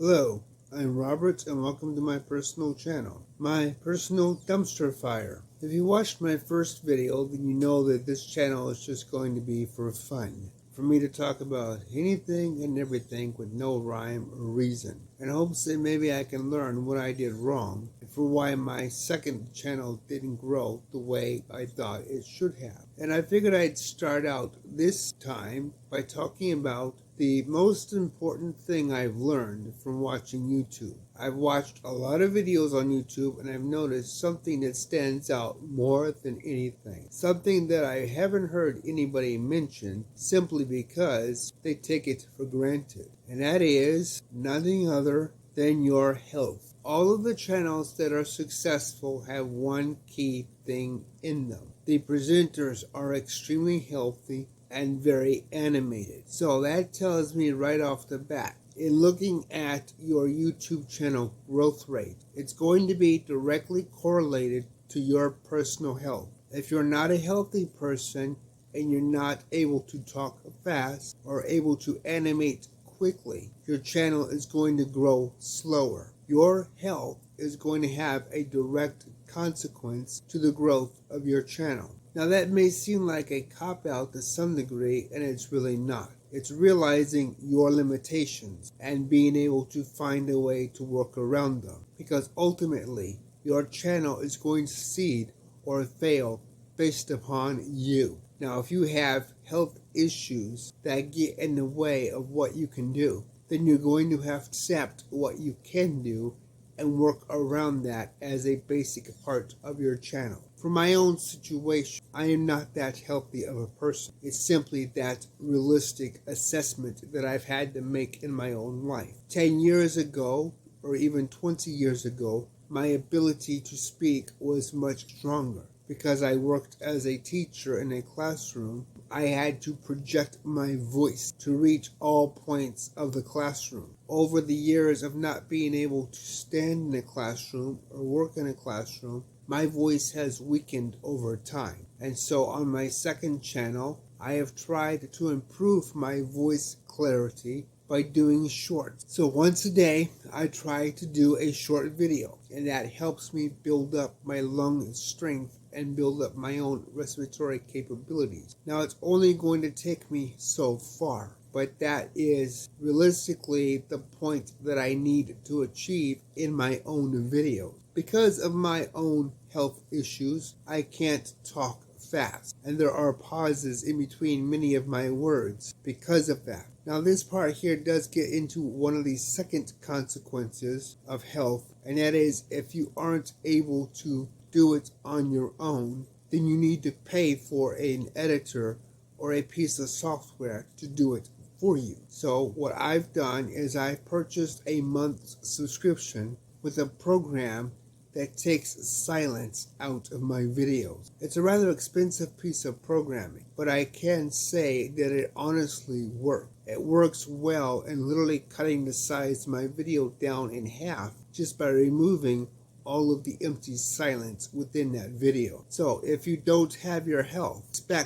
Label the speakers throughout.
Speaker 1: Hello, I'm Robert and welcome to my personal channel, my personal dumpster fire. If you watched my first video, then you know that this channel is just going to be for fun. For me to talk about anything and everything with no rhyme or reason, in hopes that maybe I can learn what I did wrong and for why my second channel didn't grow the way I thought it should have. And I figured I'd start out this time by talking about the most important thing I've learned from watching YouTube. I've watched a lot of videos on YouTube and I've noticed something that stands out more than anything. Something that I haven't heard anybody mention simply because they take it for granted. And that is nothing other than your health. All of the channels that are successful have one key thing in them. The presenters are extremely healthy and very animated. So that tells me right off the bat, in looking at your YouTube channel growth rate, it's going to be directly correlated to your personal health. If you're not a healthy person and you're not able to talk fast or able to animate quickly, your channel is going to grow slower. Your health is going to have a direct consequence to the growth of your channel. Now that may seem like a cop-out to some degree, and it's really not. It's realizing your limitations and being able to find a way to work around them. Because ultimately, your channel is going to succeed or fail based upon you. Now, if you have health issues that get in the way of what you can do, then you're going to have to accept what you can do and work around that as a basic part of your channel. For my own situation, I am not that healthy of a person. It's simply that realistic assessment that I've had to make in my own life. 10 years ago, or even 20 years ago, my ability to speak was much stronger. Because I worked as a teacher in a classroom, I had to project my voice to reach all points of the classroom. Over the years of not being able to stand in a classroom or work in a classroom, my voice has weakened over time. And so on my second channel, I have tried to improve my voice clarity by doing shorts. So once a day, I try to do a short video, and that helps me build up my lung strength and build up my own respiratory capabilities. Now, it's only going to take me so far, but that is realistically the point that I need to achieve in my own video. Because of my own health issues, I can't talk fast, and there are pauses in between many of my words because of that. Now, this part here does get into one of the second consequences of health, and that is if you aren't able to do it on your own, then you need to pay for an editor or a piece of software to do it for you. So what I've done is I've purchased a month's subscription with a program that takes silence out of my videos. It's a rather expensive piece of programming, but I can say that it honestly works. It works well in literally cutting the size of my video down in half just by removing all of the empty silence within that video. So if you don't have your health,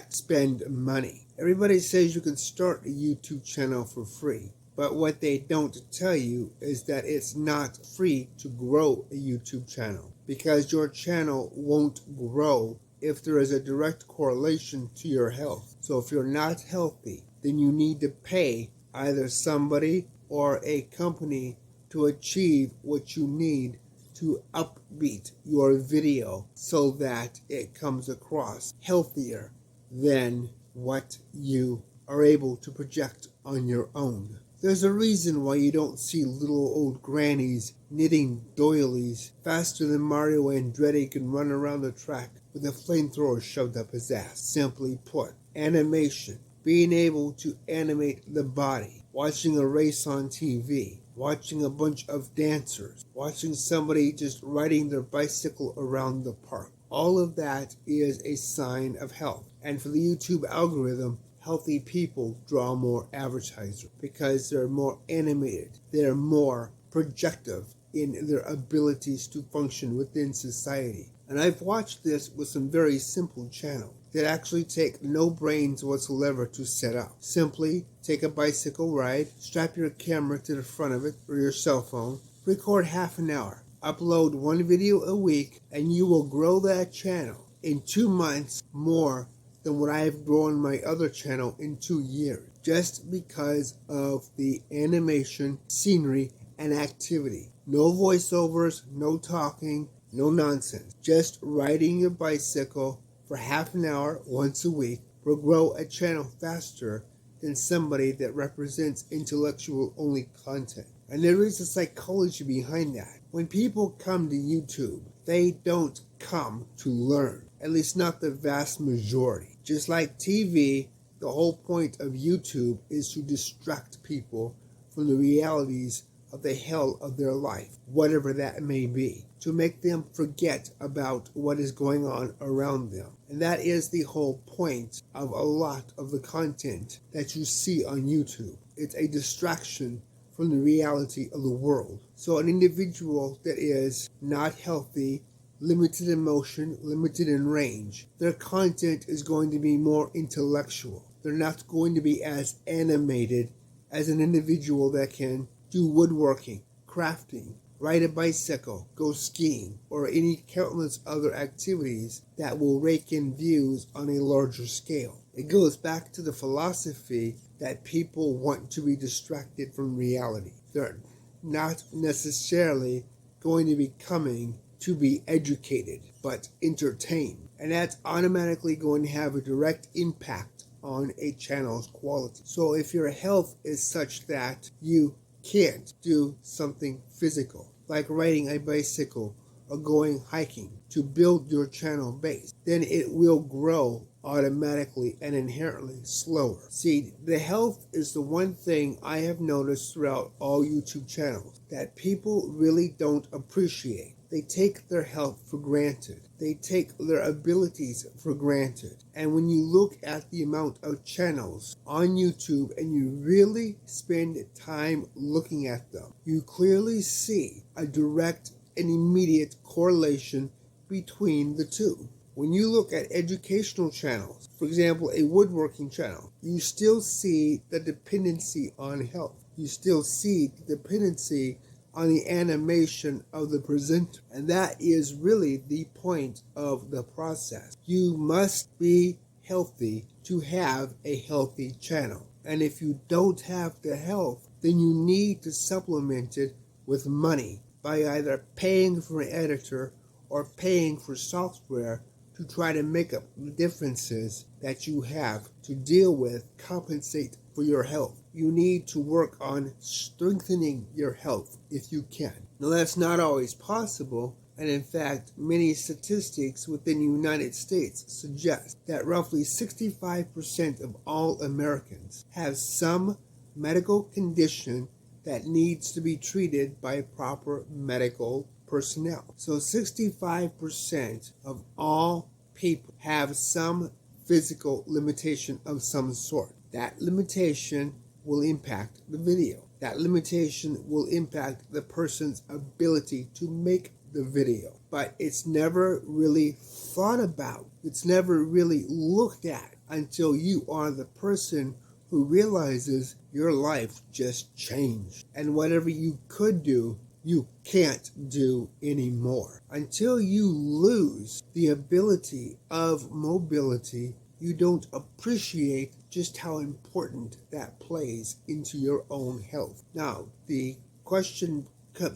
Speaker 1: spend money. Everybody says you can start a YouTube channel for free. But what they don't tell you is that it's not free to grow a YouTube channel, because your channel won't grow if there is a direct correlation to your health. So if you're not healthy, then you need to pay either somebody or a company to achieve what you need to upbeat your video so that it comes across healthier than what you are able to project on your own. There's a reason why you don't see little old grannies knitting doilies faster than Mario Andretti can run around the track with a flamethrower shoved up his ass. Simply put, animation, being able to animate the body, watching a race on TV, watching a bunch of dancers, watching somebody just riding their bicycle around the park. All of that is a sign of health. And for the YouTube algorithm, healthy people draw more advertisers because they're more animated, they're more projective in their abilities to function within society. And I've watched this with some very simple channels that actually take no brains whatsoever to set up. Simply take a bicycle ride, strap your camera to the front of it or your cell phone, record half an hour, upload one video a week, and you will grow that channel in 2 months more than what I have grown my other channel in 2 years, just because of the animation, scenery, and activity. No voiceovers, no talking, no nonsense. Just riding your bicycle for half an hour once a week will grow a channel faster than somebody that represents intellectual-only content. And there is a psychology behind that. When people come to YouTube, they don't come to learn, at least not the vast majority. Just like TV, the whole point of YouTube is to distract people from the realities of the hell of their life, whatever that may be, to make them forget about what is going on around them. And that is the whole point of a lot of the content that you see on YouTube. It's a distraction from the reality of the world. So an individual that is not healthy, limited in motion, limited in range, their content is going to be more intellectual. They're not going to be as animated as an individual that can do woodworking, crafting, ride a bicycle, go skiing, or any countless other activities that will rake in views on a larger scale. It goes back to the philosophy that people want to be distracted from reality. They're not necessarily going to be coming to be educated, but entertained. And that's automatically going to have a direct impact on a channel's quality. So if your health is such that you can't do something physical, like riding a bicycle or going hiking to build your channel base, then it will grow automatically and inherently slower. See, the health is the one thing I have noticed throughout all YouTube channels that people really don't appreciate. They take their health for granted. They take their abilities for granted. And when you look at the amount of channels on YouTube and you really spend time looking at them, you clearly see a direct and immediate correlation between the two. When you look at educational channels, for example, a woodworking channel, you still see the dependency on health. You still see the dependency on the animation of the presenter. And that is really the point of the process. You must be healthy to have a healthy channel. And if you don't have the health, then you need to supplement it with money by either paying for an editor or paying for software to try to make up the differences that you have to deal with, compensate for your health. You need to work on strengthening your health if you can. Now that's not always possible, and in fact, many statistics within the United States suggest that roughly 65% of all Americans have some medical condition that needs to be treated by proper medical personnel. So 65% of all people have some physical limitation of some sort. That limitation will impact the video. That limitation will impact the person's ability to make the video. But it's never really thought about. It's never really looked at until you are the person who realizes your life just changed. And whatever you could do, you can't do anymore. Until you lose the ability of mobility, you don't appreciate just how important that plays into your own health. Now, the question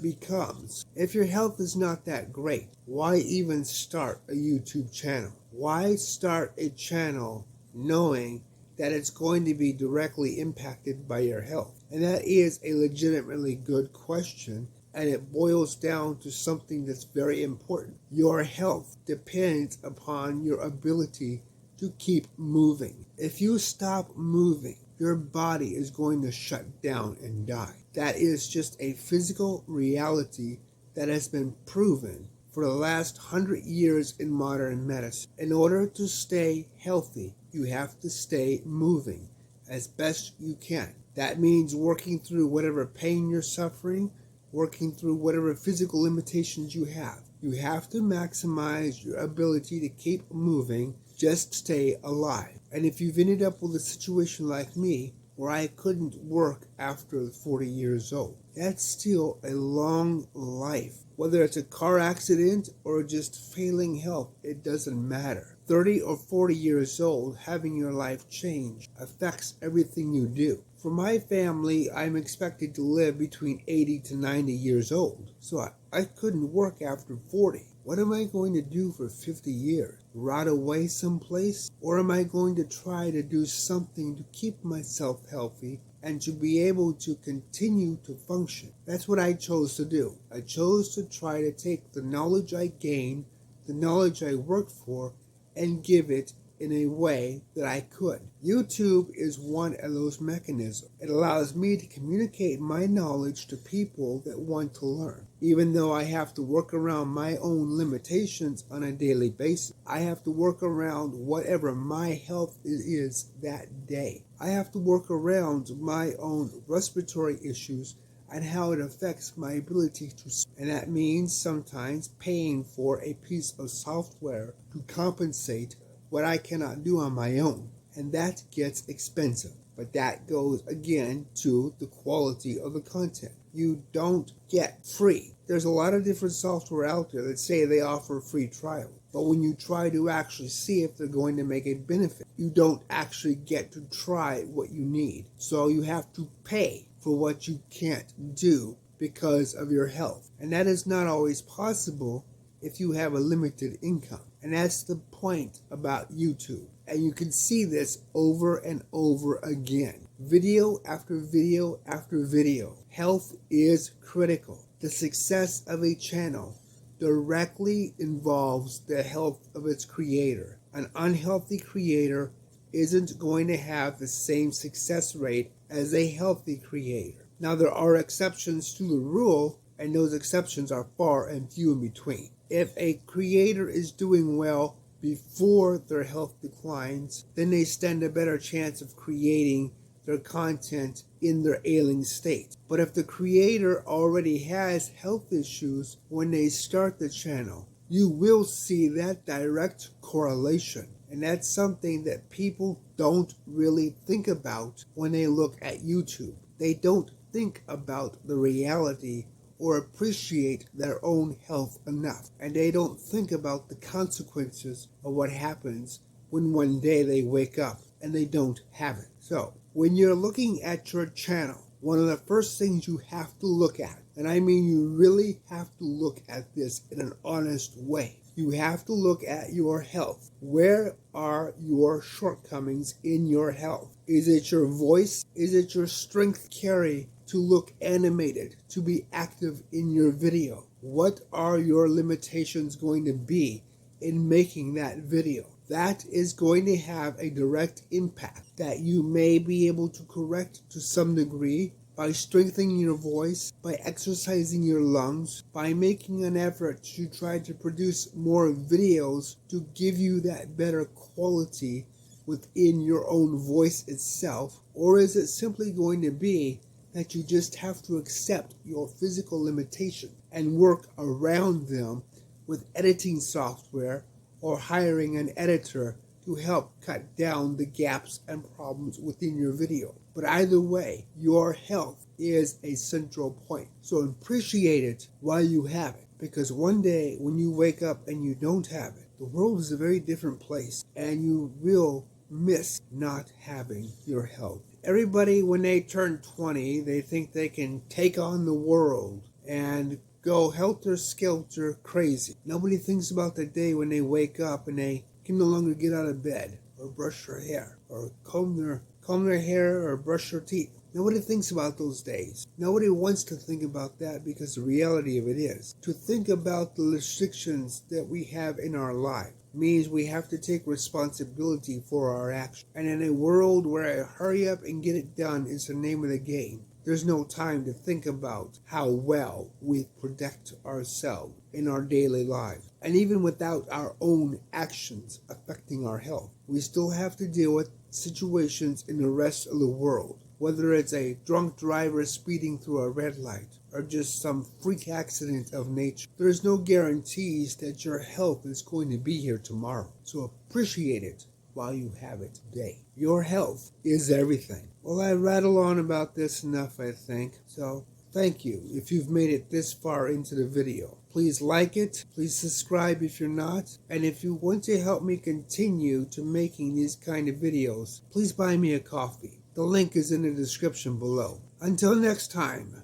Speaker 1: becomes, if your health is not that great, why even start a YouTube channel? Why start a channel knowing that it's going to be directly impacted by your health? And that is a legitimately good question, and it boils down to something that's very important. Your health depends upon your ability to keep moving. If you stop moving, your body is going to shut down and die. That is just a physical reality that has been proven for the last 100 years in modern medicine. In order to stay healthy, you have to stay moving as best you can. That means working through whatever pain you're suffering, working through whatever physical limitations you have. You have to maximize your ability to keep moving just stay alive. And if you've ended up with a situation like me, where I couldn't work after 40 years old, that's still a long life. Whether it's a car accident or just failing health, it doesn't matter. 30 or 40 years old, having your life change affects everything you do. For my family, I'm expected to live between 80 to 90 years old, so I couldn't work after 40. What am I going to do for 50 years? Rot away someplace? Or am I going to try to do something to keep myself healthy and to be able to continue to function? That's what I chose to do. I chose to try to take the knowledge I gained, the knowledge I worked for, and give it in a way that I could. YouTube is one of those mechanisms. It allows me to communicate my knowledge to people that want to learn. Even though I have to work around my own limitations on a daily basis, I have to work around whatever my health is that day. I have to work around my own respiratory issues and how it affects my ability to speak. And that means sometimes paying for a piece of software to compensate what I cannot do on my own. And that gets expensive. But that goes again to the quality of the content. You don't get free. There's a lot of different software out there that say they offer free trial. But when you try to actually see if they're going to make a benefit, you don't actually get to try what you need. So you have to pay for what you can't do because of your health. And that is not always possible if you have a limited income. And that's the point about YouTube. And you can see this over and over again. Video after video after video. Health is critical. The success of a channel directly involves the health of its creator. An unhealthy creator isn't going to have the same success rate as a healthy creator. Now, there are exceptions to the rule, and those exceptions are far and few in between. If a creator is doing well before their health declines, then they stand a better chance of creating their content in their ailing state. But if the creator already has health issues when they start the channel, you will see that direct correlation. And that's something that people don't really think about when they look at YouTube. They don't think about the reality or appreciate their own health enough. And they don't think about the consequences of what happens when one day they wake up and they don't have it. So, when you're looking at your channel, one of the first things you have to look at, and I mean you really have to look at this in an honest way, you have to look at your health. Where are your shortcomings in your health? Is it your voice? Is it your strength carry to look animated, to be active in your video? What are your limitations going to be in making that video? That is going to have a direct impact that you may be able to correct to some degree by strengthening your voice, by exercising your lungs, by making an effort to try to produce more videos to give you that better quality within your own voice itself? Or is it simply going to be that you just have to accept your physical limitation and work around them with editing software or hiring an editor to help cut down the gaps and problems within your video? But either way, your health is a central point. So appreciate it while you have it, because one day when you wake up and you don't have it, the world is a very different place and you will miss not having your health. Everybody, when they turn 20, they think they can take on the world and go helter-skelter crazy. Nobody thinks about the day when they wake up and they can no longer get out of bed or brush their hair or comb their hair or brush their teeth. Nobody thinks about those days. Nobody wants to think about that, because the reality of it is, to think about the restrictions that we have in our life means we have to take responsibility for our actions. And in a world where hurry up and get it done is the name of the game, there's no time to think about how well we protect ourselves in our daily lives. And even without our own actions affecting our health, we still have to deal with situations in the rest of the world. Whether it's a drunk driver speeding through a red light or just some freak accident of nature, there's no guarantees that your health is going to be here tomorrow. So appreciate it while you have it today. Your health is everything. Well, I rattle on about this enough, I think. So thank you if you've made it this far into the video. Please like it, please subscribe if you're not, and if you want to help me continue to making these kind of videos, please buy me a coffee. The link is in the description below. Until next time.